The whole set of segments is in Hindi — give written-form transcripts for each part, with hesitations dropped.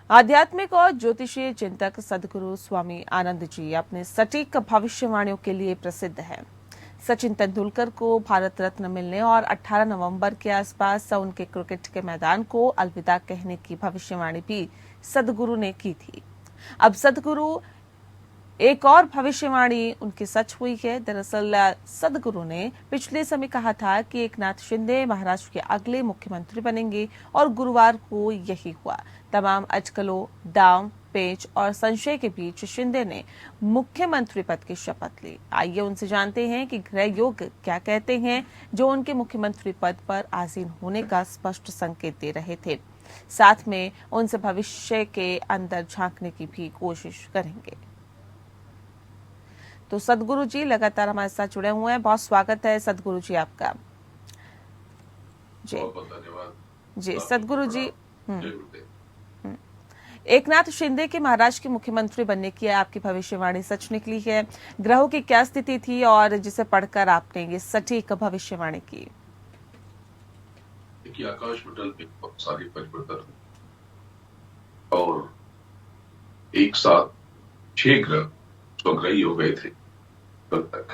आध्यात्मिक और ज्योतिषीय चिंतक सदगुरु स्वामी आनंद जी अपने सटीक भविष्यवाणियों के लिए प्रसिद्ध हैं। सचिन तेंदुलकर को भारत रत्न मिलने और 18 नवंबर के आसपास उनके क्रिकेट के मैदान को अलविदा कहने की भविष्यवाणी भी सदगुरु ने की थी। अब सदगुरु एक और भविष्यवाणी उनकी सच हुई है। दरअसल सदगुरु ने पिछले समय कहा था कि एकनाथ शिंदे महाराष्ट्र के अगले मुख्यमंत्री बनेंगे और गुरुवार को यही हुआ। तमाम अटकलों, दांव पेच और संशय के बीच शिंदे ने मुख्यमंत्री पद की शपथ ली। आइए उनसे जानते हैं कि ग्रह योग क्या कहते हैं, जो उनके मुख्यमंत्री पद पर आसीन होने का स्पष्ट संकेत दे रहे थे। साथ में उनसे भविष्य के अंदर झांकने की भी कोशिश करेंगे। तो सदगुरु जी लगातार हमारे साथ जुड़े हुए हैं। बहुत स्वागत है सदगुरु जी आपका। जी बहुत धन्यवाद जी सदगुरु जी। एकनाथ शिंदे के महाराष्ट्र के मुख्यमंत्री बनने की आपकी भविष्यवाणी सच निकली है। ग्रहों की क्या स्थिति थी और जिसे पढ़कर आपने ये सटीक भविष्यवाणी की? देखिए, आकाश मंडल में बहुत सारे परिवर्तन और एक साथ 6 ग्रह स्वग्रही हो गए थे। कल तक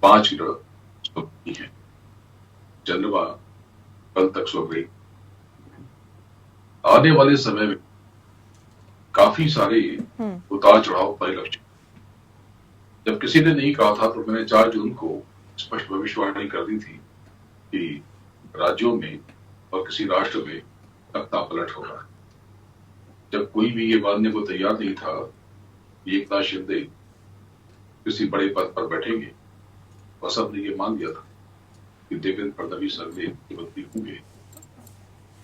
5 ग्रह स्वग्रही हैं। चंद्रमा कल तक स्वग्रही। आने वाले समय में काफी सारे उतार चढ़ाव परिलक्षित। जब किसी ने नहीं कहा था तो मैंने 4 जून को स्पष्ट भविष्यवाणी कर दी थी कि राज्यों में और किसी राष्ट्र में तख्ता पलट होगा। जब कोई भी ये मानने को तैयार नहीं था कि एकनाथ शिंदे किसी बड़े पद पर बैठेंगे, और सबने ये मान लिया था कि देवेंद्र फडणवीस अगले मुख्यमंत्री होंगे।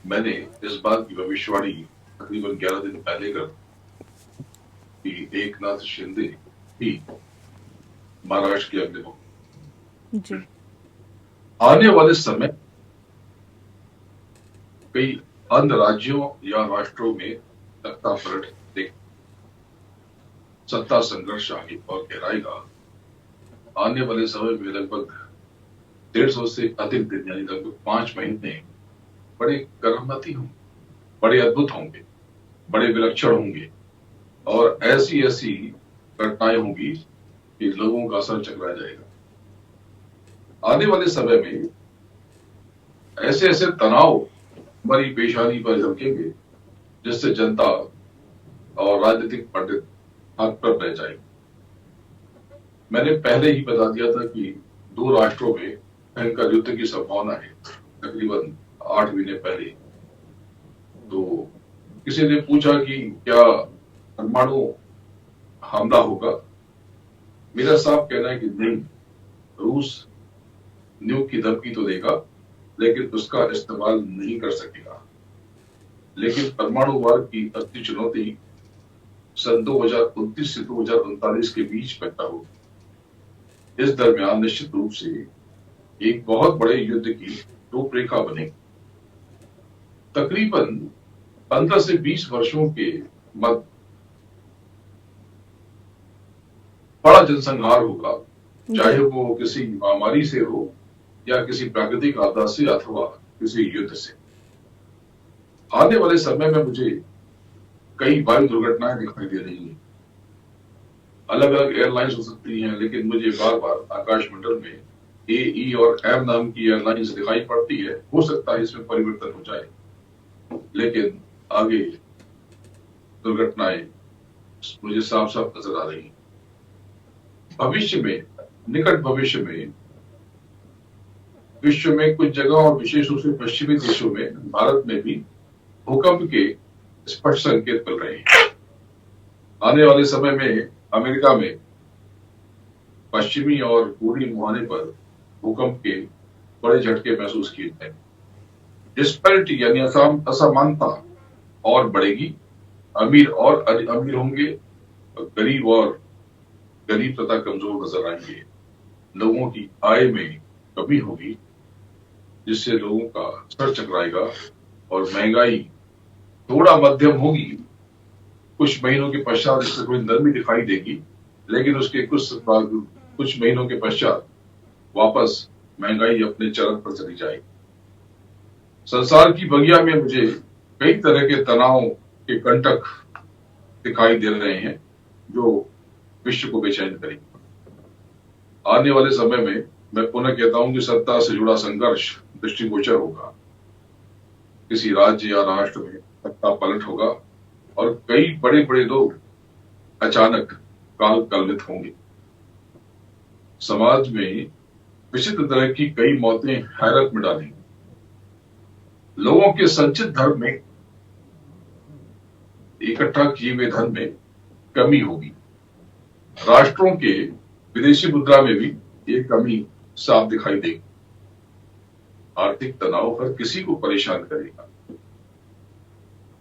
मैंने इस बात की भविष्यवाणी तकरीबन 11 दिन पहले कर कि एकनाथ शिंदे ही महाराष्ट्र के अगले मुख्यमंत्री। आने वाले समय कई अन्य राज्यों या राष्ट्रों में तख्ता पलट देख सत्ता संघर्ष आगे और गहराएगा। आने वाले समय में लगभग 150 से अधिक दिन यानी लगभग 5 महीने बड़े कर्ममती होंगे, बड़े अद्भुत होंगे, बड़े विलक्षण होंगे और ऐसी ऐसी घटनाएं होंगी कि लोगों का सर चकरा जाएगा। आने वाले समय में ऐसे ऐसे तनाव हमारी पेशानी पर झलकेंगे जिससे जनता और राजनीतिक पंडित हाथ पर रह जाएंगे। मैंने पहले ही बता दिया था कि 2 राष्ट्रों में भयंकर युद्ध की संभावना है, तकरीबन 8 महीने पहले। तो किसी ने पूछा कि क्या परमाणु हमला होगा? मेरा साफ कहना है कि नहीं। रूस न्यूक की धमकी तो देगा लेकिन उसका इस्तेमाल नहीं कर सकेगा। लेकिन परमाणु वार की असली चुनौती सन 2029 से 2039 के बीच पैदा होगी। इस दरमियान निश्चित रूप से एक बहुत बड़े युद्ध की रूपरेखा बनेगी। तकरीबन 15 से 20 वर्षों के मध्य बड़ा जनसंहार होगा, चाहे वो किसी महामारी से हो या किसी प्राकृतिक आपदा से अथवा किसी युद्ध से। आने वाले समय में मुझे कई वायु दुर्घटनाएं दिखाई दे रही हैं। अलग अलग एयरलाइंस हो सकती हैं, लेकिन मुझे बार बार आकाश मंडल में AE और M नाम की एयरलाइंस दिखाई पड़ती है। हो सकता है इसमें परिवर्तन हो जाए, लेकिन आगे दुर्घटनाएं मुझे साफ साफ नजर आ रही हैं। भविष्य में, निकट भविष्य में विश्व में कुछ जगह और विशेष रूप से पश्चिमी देशों में, भारत में भी भूकंप के स्पष्ट संकेत मिल रहे हैं। आने वाले समय में अमेरिका में पश्चिमी और पूर्वी मुहाने पर भूकंप के बड़े झटके महसूस किए गए। डिस्पैरिटी यानी असमानता और बढ़ेगी। अमीर और अमीर होंगे, गरीब और गरीब तथा कमजोर नजर आएंगे। लोगों की आय में कमी होगी जिससे लोगों का सर चकराएगा और महंगाई थोड़ा मध्यम होगी। कुछ महीनों के पश्चात इससे थोड़ी नरमी दिखाई देगी, लेकिन उसके कुछ महीनों के पश्चात वापस महंगाई अपने चरम पर चली जाएगी। संसार की बगिया में मुझे कई तरह के तनाव के कंटक दिखाई दे रहे हैं जो विश्व को बेचैन करेंगे। आने वाले समय में मैं पुनः कहता हूं कि सत्ता से जुड़ा संघर्ष दृष्टिगोचर होगा। किसी राज्य या राष्ट्र में सत्ता पलट होगा और कई बड़े बड़े लोग अचानक काल कलवित होंगे। समाज में विचित्र तरह की कई मौतें हैरत में डालेंगी। लोगों के संचित धर्म में, इकट्ठा किए हुए धन में कमी होगी। राष्ट्रों के विदेशी मुद्रा में भी ये कमी साफ दिखाई देगी। आर्थिक तनाव हर किसी को परेशान करेगा।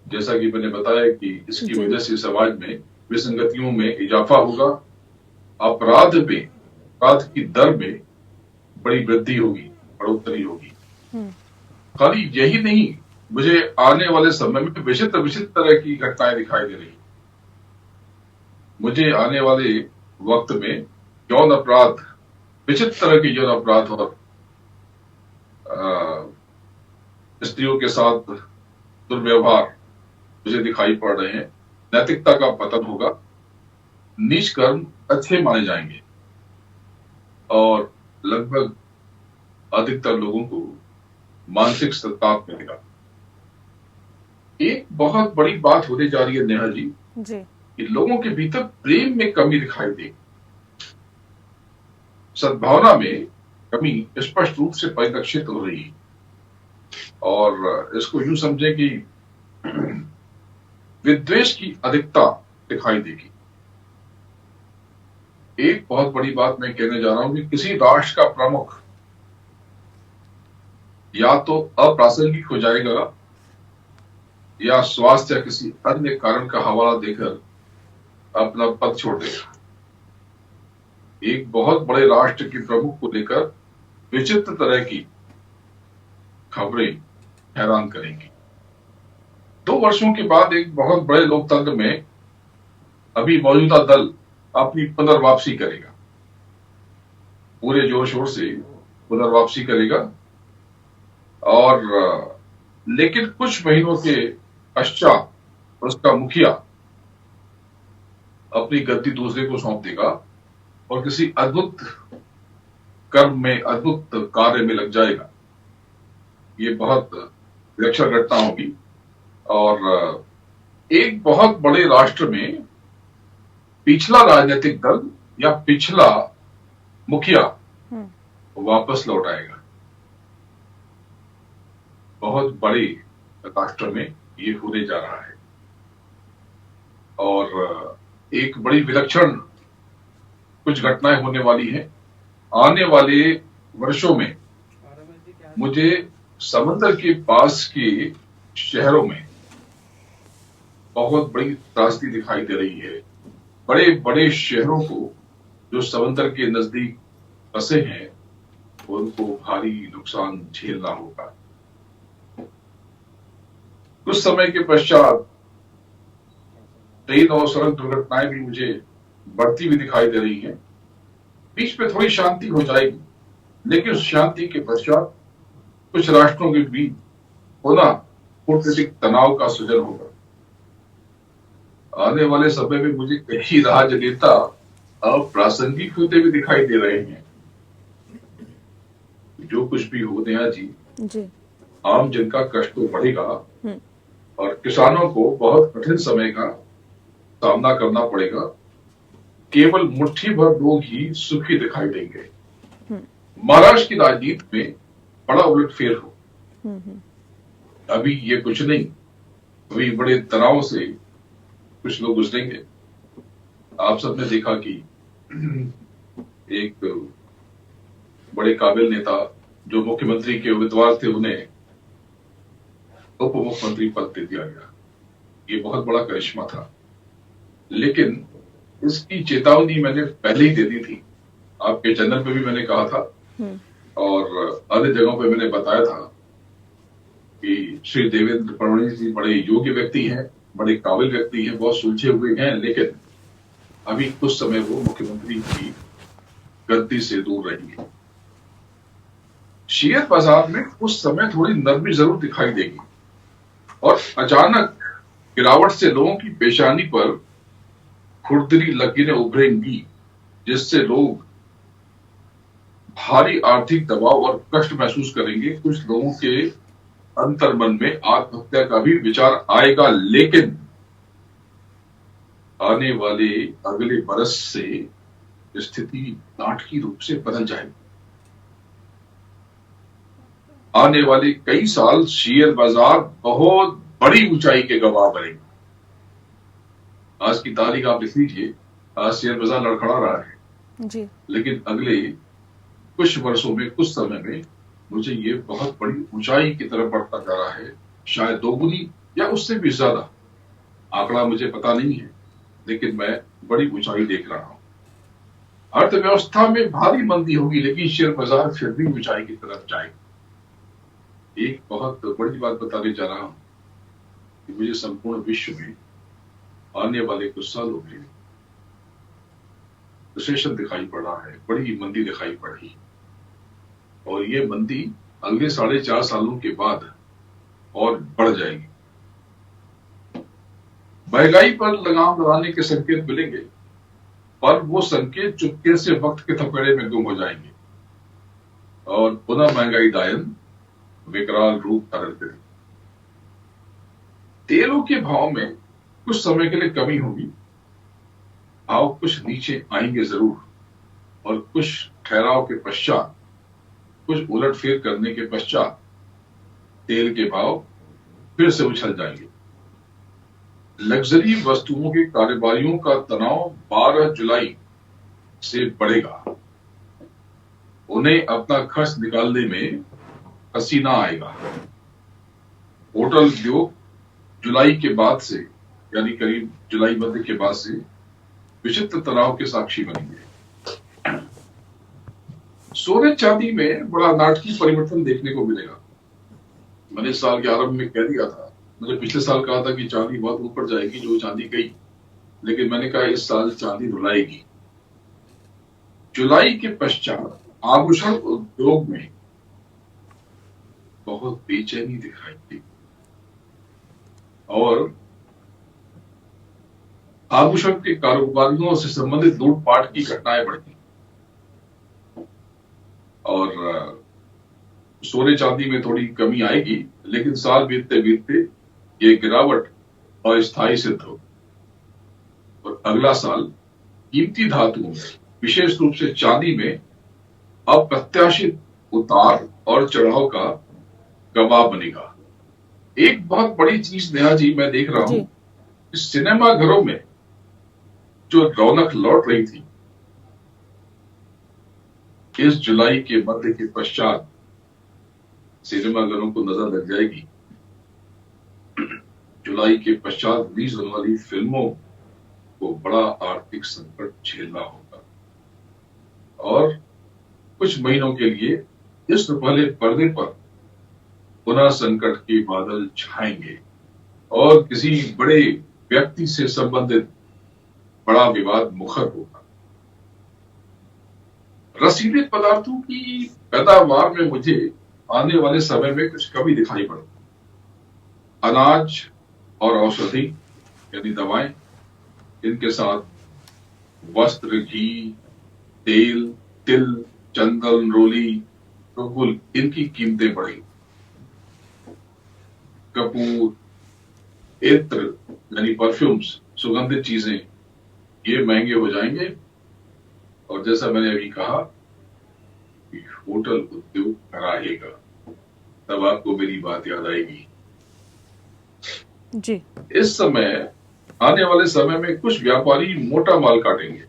जैसा कि मैंने बताया कि इसकी वजह से समाज में विसंगतियों में इजाफा होगा। अपराध की दर में बड़ी वृद्धि होगी, बढ़ोतरी होगी। खाली यही नहीं, मुझे आने वाले समय में विचित्र विचित्र तरह की घटनाएं दिखाई दे रही। मुझे आने वाले वक्त में यौन अपराध, विचित्र तरह के यौन अपराध और स्त्रियों के साथ दुर्व्यवहार मुझे दिखाई पड़ रहे हैं। नैतिकता का पतन होगा। नीच कर्म अच्छे माने जाएंगे और लगभग अधिकतर लोगों को मानसिक संताप मिलेगा। एक बहुत बड़ी बात होने जा रही है नेहा जी कि लोगों के भीतर प्रेम में कमी दिखाई देगी। सद्भावना में कमी स्पष्ट रूप से परिलक्षित हो रही है और इसको यूं समझें कि विद्वेष की अधिकता दिखाई देगी। एक बहुत बड़ी बात मैं कहने जा रहा हूं कि किसी राष्ट्र का प्रमुख या तो अप्रासंगिक हो जाएगा या स्वास्थ्य या किसी अन्य कारण का हवाला देकर अपना पद छोड़ देगा। एक बहुत बड़े राष्ट्र के प्रमुख को लेकर विचित्र तरह की खबरें हैरान करेंगी। 2 वर्षों के बाद एक बहुत बड़े लोकतंत्र में अभी मौजूदा दल अपनी पुनर्वापसी करेगा, पूरे जोर शोर से पुनर्वापसी करेगा और लेकिन कुछ महीनों के पश्चात उसका मुखिया अपनी गद्दी दूसरे को सौंप देगा और किसी अद्भुत कर्म में, अद्भुत कार्य में लग जाएगा। ये बहुत विलक्षण घटना होगी और एक बहुत बड़े राष्ट्र में पिछला राजनीतिक दल या पिछला मुखिया वापस लौट आएगा। बहुत बड़े राष्ट्र में ये होने जा रहा है और एक बड़ी विलक्षण कुछ घटनाएं होने वाली हैं। आने वाले वर्षों में मुझे समुद्र के पास के शहरों में बहुत बड़ी त्रासदी दिखाई दे रही है। बड़े बड़े शहरों को जो समुद्र के नजदीक बसे हैं उनको भारी नुकसान झेलना होगा। कुछ समय के पश्चात ट्रेन और सड़क दुर्घटनाएं भी मुझे बढ़ती हुई दिखाई दे रही हैं। बीच में थोड़ी शांति हो जाएगी, लेकिन उस शांति के पश्चात कुछ राष्ट्रों के बीच पुनः कूटनीतिक तनाव का सृजन होगा। आने वाले समय में मुझे कई राजनेता अप्रासंगिक होते हुए दिखाई दे रहे हैं। जो कुछ भी हो नेहा जी, आम जन का कष्ट तो बढ़ेगा और किसानों को बहुत कठिन समय का सामना करना पड़ेगा। केवल मुट्ठी भर लोग ही सुखी दिखाई देंगे। महाराष्ट्र की राजनीति में बड़ा उलटफेर हो। अभी ये कुछ नहीं, अभी बड़े तनाव से कुछ लोग गुजरेंगे। आप सबने देखा कि एक बड़े काबिल नेता जो मुख्यमंत्री के उम्मीदवार थे उन्हें उप मुख्यमंत्री पद दे दिया गया। ये बहुत बड़ा करिश्मा था, लेकिन इसकी चेतावनी मैंने पहले ही दे दी थी। आपके चैनल पे भी मैंने कहा था और अन्य जगहों पे मैंने बताया था कि श्री देवेंद्र फडणवीस जी बड़े योग्य व्यक्ति हैं, बड़े काबिल व्यक्ति हैं, बहुत सुलझे हुए हैं, लेकिन अभी कुछ समय वो मुख्यमंत्री की गद्दी से दूर रहेंगे। शेयर बाजार में उस समय थोड़ी नरमी जरूर दिखाई देगी और अचानक गिरावट से लोगों की पेशानी पर खुरदरी लकीरें उभरेंगी, जिससे लोग भारी आर्थिक दबाव और कष्ट महसूस करेंगे। कुछ लोगों के अंतर मन में आत्महत्या का भी विचार आएगा, लेकिन आने वाले अगले बरस से स्थिति नाटकीय रूप से बदल जाएगी। आने वाले कई साल शेयर बाजार बहुत बड़ी ऊंचाई के गवाह बनेंगे। आज की तारीख आप लिख लीजिए, आज शेयर बाजार लड़खड़ा रहा है, जी। लेकिन अगले कुछ वर्षों में, कुछ समय में मुझे ये बहुत बड़ी ऊंचाई की तरफ बढ़ता जा रहा है, शायद दोगुनी या उससे भी ज्यादा। आंकड़ा मुझे पता नहीं है, लेकिन मैं बड़ी ऊंचाई देख रहा हूं। अर्थव्यवस्था में भारी मंदी होगी, लेकिन शेयर बाजार फिर भी ऊंचाई की तरफ जाएगा। एक बहुत बड़ी बात बताने जा रहा हूं कि मुझे संपूर्ण विश्व में आने वाले कुछ सालों में रिसेशन दिखाई पड़ रहा है, बड़ी मंदी दिखाई पड़ रही, और ये मंदी अगले 4.5 सालों के बाद और बढ़ जाएगी। महंगाई पर लगाम लगाने के संकेत मिलेंगे, पर वो संकेत चुपके से वक्त के थपेड़े में गुम हो जाएंगे और पुनः महंगाई दायन विकराल रूप धारण करेगी। तेलों के भाव में कुछ समय के लिए कमी होगी, भाव कुछ नीचे आएंगे जरूर, और कुछ ठहराव के पश्चात, कुछ उलटफेर करने के पश्चात तेल के भाव फिर से उछल जाएंगे। लग्जरी वस्तुओं के कारोबारियों का तनाव 12 जुलाई से बढ़ेगा। उन्हें अपना खर्च निकालने में पसीना आएगा। होटल उद्योग जुलाई के बाद से, यानी करीब जुलाई मध्य के बाद से विचित्र तनाव के साक्षी बनेंगे। सोने चांदी में बड़ा नाटकीय परिवर्तन देखने को मिलेगा। मैंने इस साल के आरंभ में कह दिया था, मुझे पिछले साल कहा था कि चांदी बहुत ऊपर जाएगी, जो चांदी गई, लेकिन मैंने कहा इस साल चांदी रुलाएगी। जुलाई के पश्चात आभूषण उद्योग में बहुत बेचैनी दिखाई दी और आभूषण के कारोबारियों से संबंधित लूटपाट की घटनाएं बढ़ी और सोने चांदी में थोड़ी कमी आएगी, लेकिन साल बीतते बीतते ये गिरावट अस्थायी सिद्ध हो और अगला साल कीमती धातुओं में, विशेष रूप से चांदी में अप्रत्याशित उतार और चढ़ाव का गवाह बनेगा। एक बहुत बड़ी चीज नेहा जी मैं देख रहा हूं, सिनेमा घरों में जो रौनक लौट रही थी, इस जुलाई के मध्य के पश्चात सिनेमाघरों को नजर लग जाएगी। जुलाई के पश्चात रिलीज होने वाली फिल्मों को बड़ा आर्थिक संकट झेलना होगा और कुछ महीनों के लिए इस पहले पर्दे पर पुनः संकट के बादल छाएंगे और किसी बड़े व्यक्ति से संबंधित बड़ा विवाद मुखर होगा। रसीले पदार्थों की पैदावार में मुझे आने वाले समय में कुछ कमी दिखाई पड़ेगी। अनाज और औषधि यानी दवाएं, इनके साथ वस्त्र, घी, तेल, तिल, चंदन, रोली, कपूर, इनकी कीमतें बढ़ेंगी। कपूर, इत्र यानी परफ्यूम्स, सुगंधित चीजें, ये महंगे हो जाएंगे और जैसा मैंने अभी कहा, होटल उद्योग कराएगा। तब आपको मेरी बात याद आएगी जी। इस समय, आने वाले समय में कुछ व्यापारी मोटा माल काटेंगे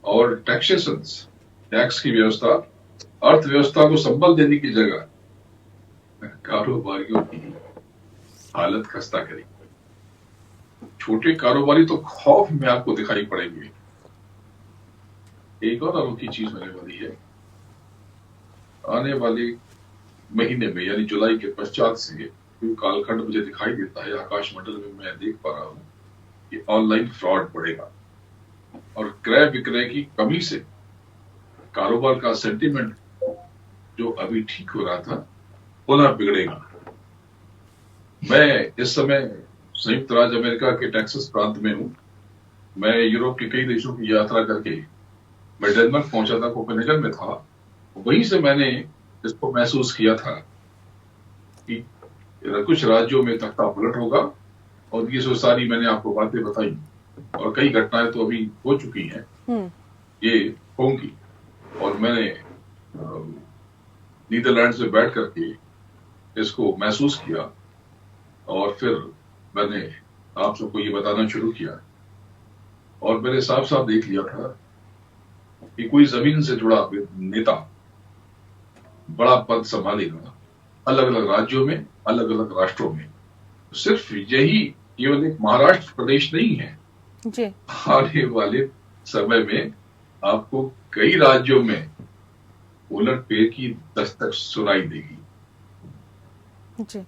और टैक्स की व्यवस्था अर्थव्यवस्था को संबल देने की जगह कारोबारियों की हालत खस्ता करेगी। छोटे कारोबारी तो खौफ में आपको दिखाई पड़ेंगे। एक और अनोखी चीज होने वाली है, आने वाले महीने में यानी जुलाई के पश्चात से जो कालखंड मुझे दिखाई देता है आकाश मंडल में, मैं देख पा रहा हूं कि ऑनलाइन फ्रॉड बढ़ेगा और क्रय विक्रय की कमी से कारोबार का सेंटीमेंट जो अभी ठीक हो रहा था पुनः बिगड़ेगा। मैं इस समय संयुक्त राज्य अमेरिका के टेक्सास प्रांत में हूँ। मैं यूरोप के कई देशों की यात्रा करके मैं डेनमार्क पहुंचा था, कोपेनहेगन में था। वहीं से मैंने इसको महसूस किया था कि कुछ राज्यों में तख्ता पलट होगा, और ये जो सारी मैंने आपको बातें बताई और कई घटनाएं तो अभी हो चुकी हैं, ये होंगी। और मैंने नीदरलैंड में बैठ करके इसको महसूस किया, और फिर मैंने आप सबको ये बताना शुरू किया। और मैंने साफ साफ देख लिया था कि कोई जमीन से जुड़ा नेता बड़ा पद संभालेगा अलग अलग राज्यों में, अलग अलग राष्ट्रों में। सिर्फ यही केवल एक महाराष्ट्र प्रदेश नहीं है जी। आने वाले समय में आपको कई राज्यों में उलट फेर की दस्तक सुनाई देगी। जी,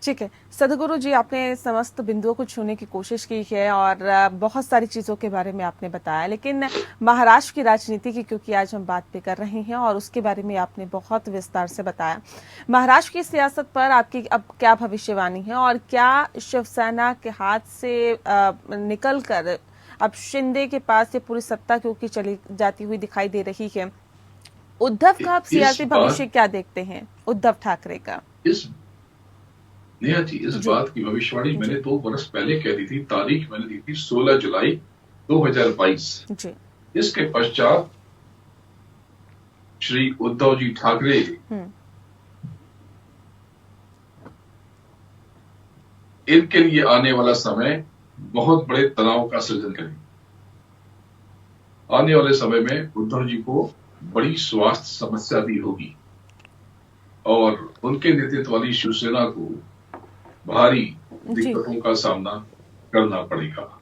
ठीक है सदगुरु जी, आपने समस्त बिंदुओं को छूने की कोशिश की है और बहुत सारी चीजों के बारे में आपने बताया, लेकिन महाराष्ट्र की राजनीति की क्योंकि आज हम बात भी कर रहे हैं और उसके बारे में आपने बहुत विस्तार से बताया। महाराष्ट्र की सियासत पर आपकी अब क्या भविष्यवाणी है, और क्या शिवसेना के हाथ से निकलकर अब शिंदे के पास ये पूरी सत्ता क्योंकि चली जाती हुई दिखाई दे रही है? उद्धव का आप सियासी भविष्य क्या देखते हैं, उद्धव ठाकरे का? नेहा जी, इस बात की भविष्यवाणी मैंने 2 वर्ष पहले कह दी थी। तारीख मैंने दी थी 16 जुलाई 2022। जी। इसके पश्चात श्री उद्धव जी ठाकरे इनके लिए आने वाला समय बहुत बड़े तनाव का सृजन करेगा। आने वाले समय में उद्धव जी को बड़ी स्वास्थ्य समस्या भी होगी, और उनके नेतृत्व वाली शिवसेना को भारी दिक्कतों का सामना करना पड़ेगा।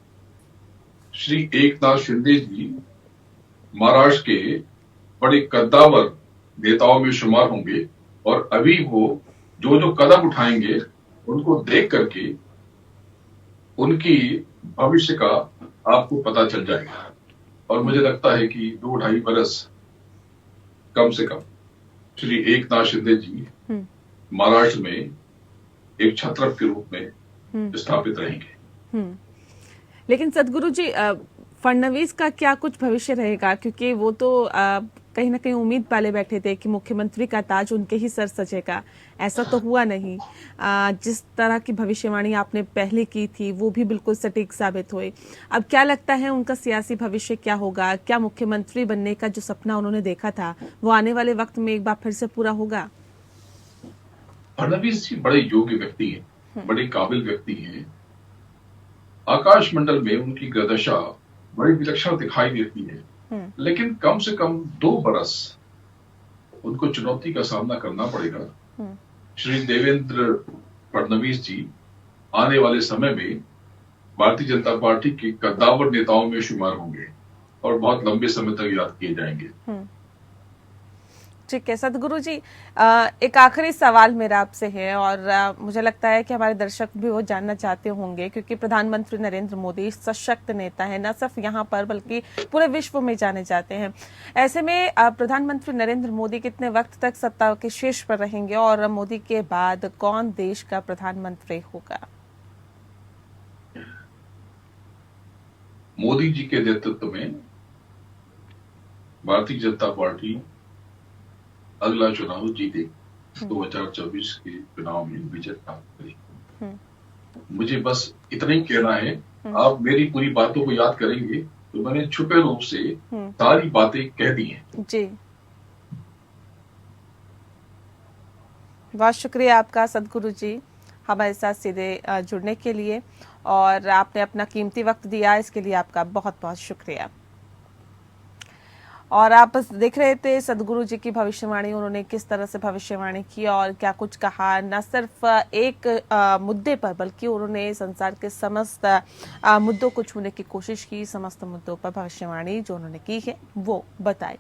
श्री एकनाथ शिंदे जी महाराष्ट्र के बड़े कद्दावर नेताओं में शुमार होंगे, और अभी वो जो जो कदम उठाएंगे उनको देख करके उनकी भविष्य का आपको पता चल जाएगा। और मुझे लगता है कि 2-2.5 बरस कम से कम श्री एकनाथ शिंदे जी महाराष्ट्र में एक छत्रप के रूप में स्थापित रहेंगे। लेकिन सदगुरु जी, फडणवीस का क्या कुछ भविष्य रहेगा? क्योंकि वो तो कहीं ना कहीं उम्मीद पाले बैठे थे कि मुख्यमंत्री का ताज उनके ही सर सजेगा। ऐसा तो हुआ नहीं। जिस तरह की भविष्यवाणी आपने पहले की थी वो भी बिल्कुल सटीक साबित हुई। अब क्या लगता है उनका सियासी भविष्य क्या होगा? क्या मुख्यमंत्री बनने का जो सपना उन्होंने देखा था वो आने वाले वक्त में एक बार फिर से पूरा होगा? फडणवीस जी बड़े योग्य व्यक्ति हैं, बड़े काबिल व्यक्ति हैं। आकाश मंडल में उनकी गर्दशा बड़ी विलक्षण दिखाई देती है, लेकिन कम से कम 2 बरस उनको चुनौती का सामना करना पड़ेगा। श्री देवेंद्र फडणवीस जी आने वाले समय में भारतीय जनता पार्टी के कद्दावर नेताओं में शुमार होंगे और बहुत लंबे समय तक याद किए जाएंगे। ठीक है सदगुरु जी, एक आखिरी सवाल मेरा आपसे है, और मुझे लगता है कि हमारे दर्शक भी वो जानना चाहते होंगे, क्योंकि प्रधानमंत्री नरेंद्र मोदी सशक्त नेता है, न सिर्फ यहाँ पर बल्कि पूरे विश्व में जाने जाते हैं। ऐसे में प्रधानमंत्री नरेंद्र मोदी कितने वक्त तक सत्ता के शीर्ष पर रहेंगे, और मोदी के बाद कौन देश का प्रधानमंत्री होगा? मोदी जी के नेतृत्व में भारतीय जनता पार्टी अगला चुनाव जीते, 2024 के चुनाव में विजय प्राप्त करेगी। मुझे बस इतना ही कहना है। आप मेरी पूरी बातों को याद करेंगे तो मैंने छुपे रूप से सारी बातें कह दी हैं। जी, बहुत शुक्रिया आपका सदगुरु जी हमारे साथ सीधे जुड़ने के लिए, और आपने अपना कीमती वक्त दिया, इसके लिए आपका बहुत बहुत शुक्रिया। और आप देख रहे थे सदगुरु जी की भविष्यवाणी, उन्होंने किस तरह से भविष्यवाणी की और क्या कुछ कहा। न सिर्फ एक मुद्दे पर बल्कि उन्होंने संसार के समस्त मुद्दों को छूने की कोशिश की, समस्त मुद्दों पर भविष्यवाणी जो उन्होंने की है वो बताई।